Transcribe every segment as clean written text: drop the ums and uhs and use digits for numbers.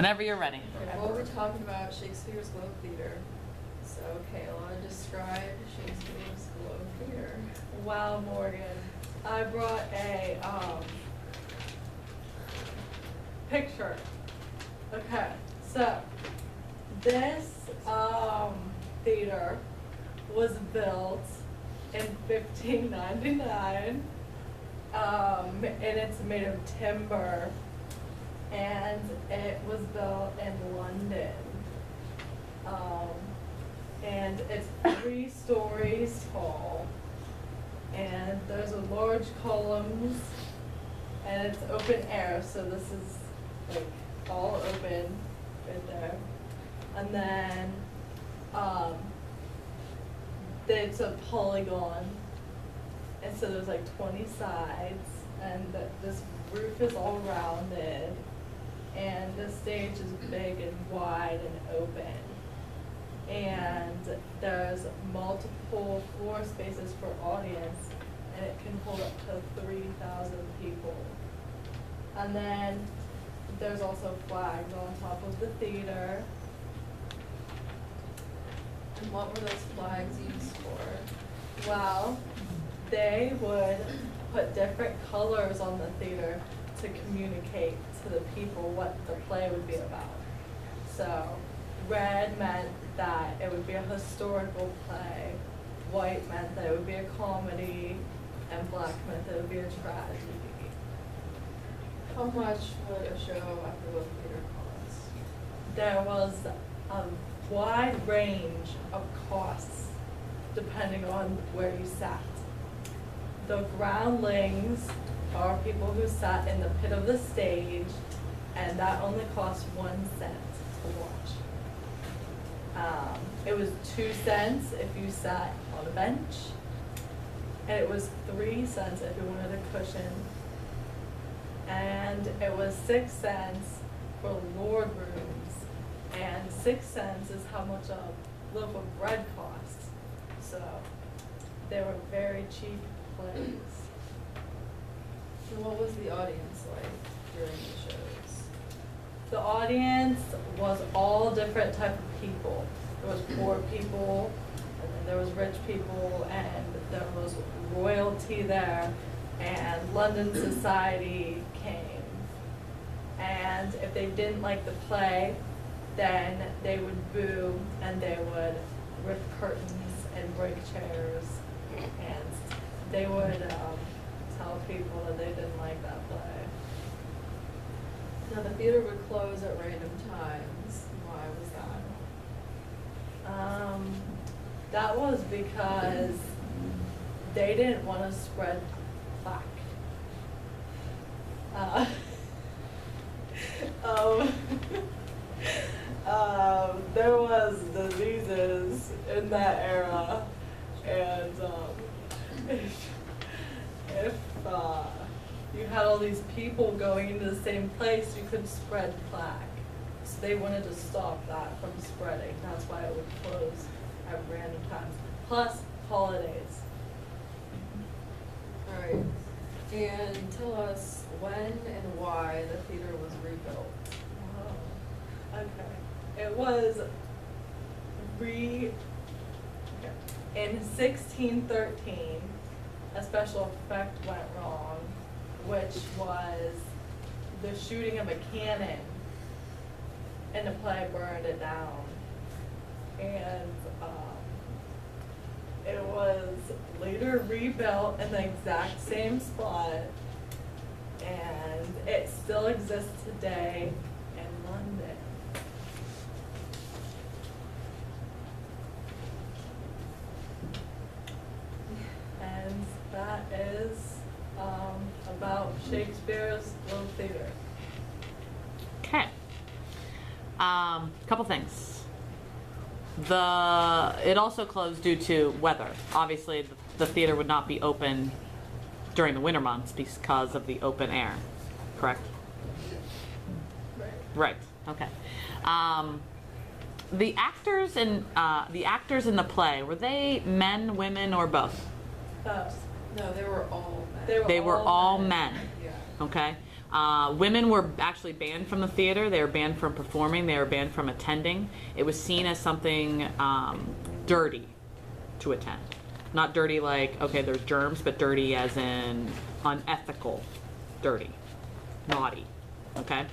Whenever you're ready. Okay, well, we're talking about Shakespeare's Globe Theater. So, Kayla, describe Shakespeare's Globe Theater. Wow, Morgan. I brought a picture. Okay, so this theater was built in 1599, and it's made of timber, and it was built in London. And it's 3 stories tall, and there's a large columns, and it's open air, so this is like all open right there. And then it's a polygon, and so there's like 20 sides, and this roof is all rounded, and the stage is big and wide and open. And there's multiple floor spaces for audience, and it can hold up to 3,000 people. And then there's also flags on top of the theater. And what were those flags used for? Well, they would put different colors on the theater to communicate to the people what the play would be about. So red meant that it would be a historical play, white meant that it would be a comedy, and black meant that it would be a tragedy. How much would a show at the Globe Theater cost? There was a wide range of costs depending on where you sat. The groundlings are people who sat in the pit of the stage, and that only cost 1 cent to watch. It was 2 cents if you sat on a bench, and it was 3 cents if you wanted a cushion, and it was 6 cents for lord rooms, and 6 cents is how much a loaf of bread costs. So they were very cheap plays. And what was the audience like during the shows? The audience was all different type of people. There was poor people, and then there was rich people, and there was royalty there, and London society came. And if they didn't like the play, then they would boo, and they would rip curtains and break chairs, and they would tell people that they didn't like that play. Now, the theater would close at random times. Why was that? That was because they didn't want to spread plaque. There was diseases in that era, and if you had all these people going into the same place, you could spread plaque. So they wanted to stop that from spreading. That's why it would close at random times. Plus holidays. All right. And tell us when and why the theater was rebuilt. Oh, okay. It was in 1613, a special effect went wrong, which was the shooting of a cannon, and the play burned it down. And it was later rebuilt in the exact same spot, and it still exists today in London. And that is about Shakespeare's Globe Theater. Okay. Couple things. It also closed due to weather. Obviously, the theater would not be open during the winter months because of the open air. Correct? Right. Right. Okay. The actors in the play, were they men, women, or both? Both. No, they were all men. They They were all men. Yeah. Okay. Women were actually banned from the theater. They were banned from performing. They were banned from attending. It was seen as something dirty to attend. Not dirty like, okay, there's germs, but dirty as in unethical, dirty, naughty, okay?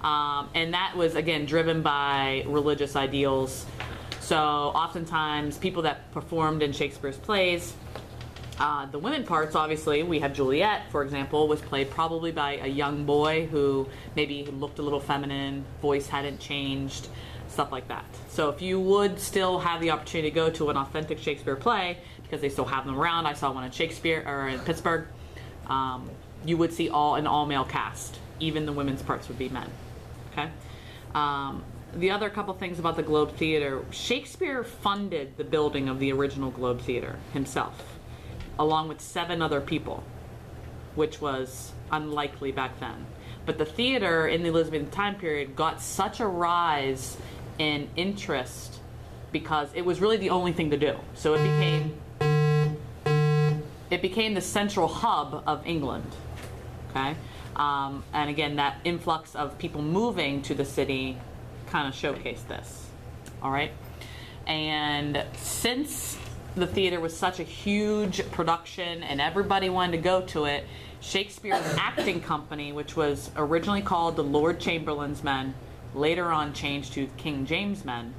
And that was, again, driven by religious ideals. So oftentimes people that performed in Shakespeare's plays, the women parts, obviously, we have Juliet, for example, was played probably by a young boy who maybe looked a little feminine, voice hadn't changed, stuff like that. So if you would still have the opportunity to go to an authentic Shakespeare play, because they still have them around, I saw one in Shakespeare, or in Pittsburgh, you would see an all-male cast. Even the women's parts would be men, okay? The other couple things about the Globe Theater, Shakespeare funded the building of the original Globe Theater himself, along with 7 other people, which was unlikely back then. But the theater in the Elizabethan time period got such a rise in interest because it was really the only thing to do. So it became the central hub of England, okay? And again, that influx of people moving to the city kind of showcased this, all right? And since the theater was such a huge production and everybody wanted to go to it, Shakespeare's acting company, which was originally called the Lord Chamberlain's Men, later on changed to King James Men,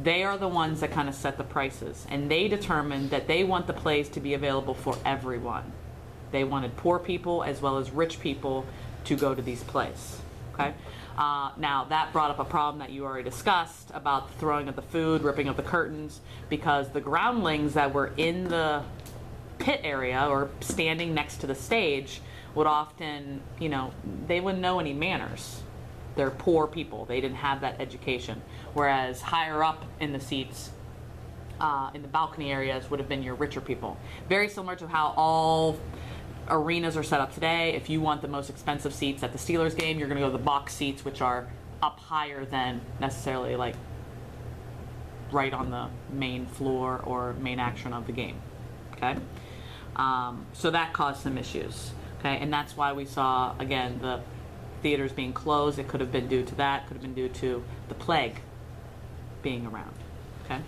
they are the ones that kind of set the prices. And they determined that they want the plays to be available for everyone. They wanted poor people as well as rich people to go to these plays, okay? Now, that brought up a problem that you already discussed about the throwing of the food, ripping of the curtains, because the groundlings that were in the pit area or standing next to the stage would often, you know, they wouldn't know any manners. They're poor people. They didn't have that education. Whereas higher up in the seats, in the balcony areas, would have been your richer people. Very similar to how all arenas are set up today. If you want the most expensive seats at the Steelers game, you're going to go to the box seats, which are up higher than necessarily like right on the main floor or main action of the game. Okay, so that caused some issues. Okay, and that's why we saw again the theaters being closed. It could have been due to that. Could have been due to the plague being around. Okay.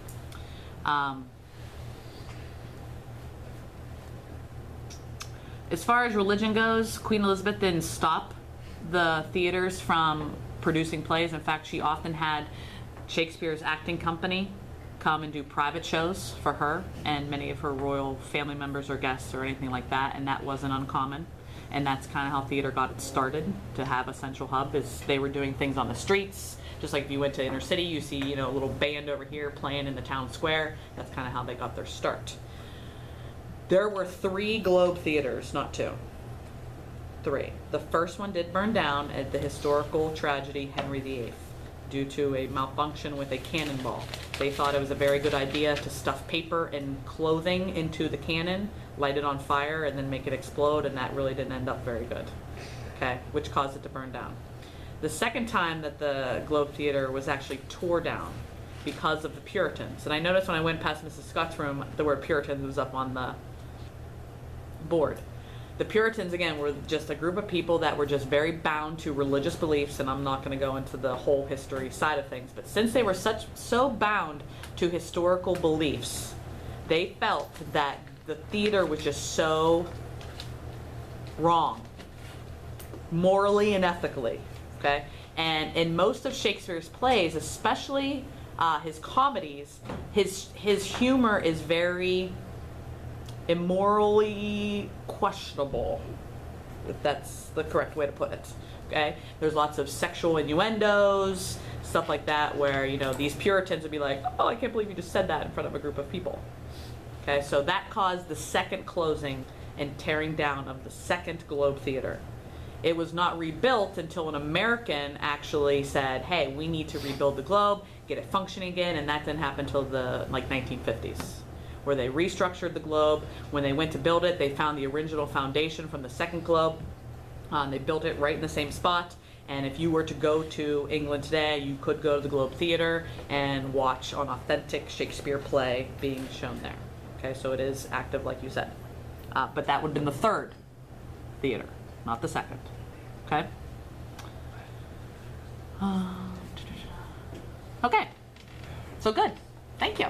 As far as religion goes, Queen Elizabeth didn't stop the theaters from producing plays. In fact, she often had Shakespeare's acting company come and do private shows for her and many of her royal family members or guests or anything like that, and that wasn't uncommon. And that's kind of how theater got it started, to have a central hub, is they were doing things on the streets. Just like if you went to inner city, you see, you know, a little band over here playing in the town square. That's kind of how they got their start. There were 3 Globe theaters, not 2. 3. The first one did burn down at the historical tragedy Henry VIII due to a malfunction with a cannonball. They thought it was a very good idea to stuff paper and clothing into the cannon, light it on fire, and then make it explode, and that really didn't end up very good, okay, which caused it to burn down. The second time that the Globe Theater was actually tore down because of the Puritans, and I noticed when I went past Mrs. Scott's room, the word Puritans was up on the board. The Puritans, again, were just a group of people that were just very bound to religious beliefs, and I'm not going to go into the whole history side of things, but since they were so bound to historical beliefs, they felt that the theater was just so wrong, morally and ethically, okay? And in most of Shakespeare's plays, especially his comedies, his humor is very immorally questionable, if that's the correct way to put it, okay? There's lots of sexual innuendos, stuff like that, where, you know, these Puritans would be like, oh, I can't believe you just said that in front of a group of people. Okay, so that caused the second closing and tearing down of the second Globe Theater. It was not rebuilt until an American actually said, hey, we need to rebuild the Globe, get it functioning again, and that didn't happen until the 1950s, where they restructured the Globe. When they went to build it, they found the original foundation from the second Globe. They built it right in the same spot, and if you were to go to England today, you could go to the Globe Theater and watch an authentic Shakespeare play being shown there. Okay, so it is active, like you said. But that would have been the third theater, not the second. Okay. Okay. So good. Thank you.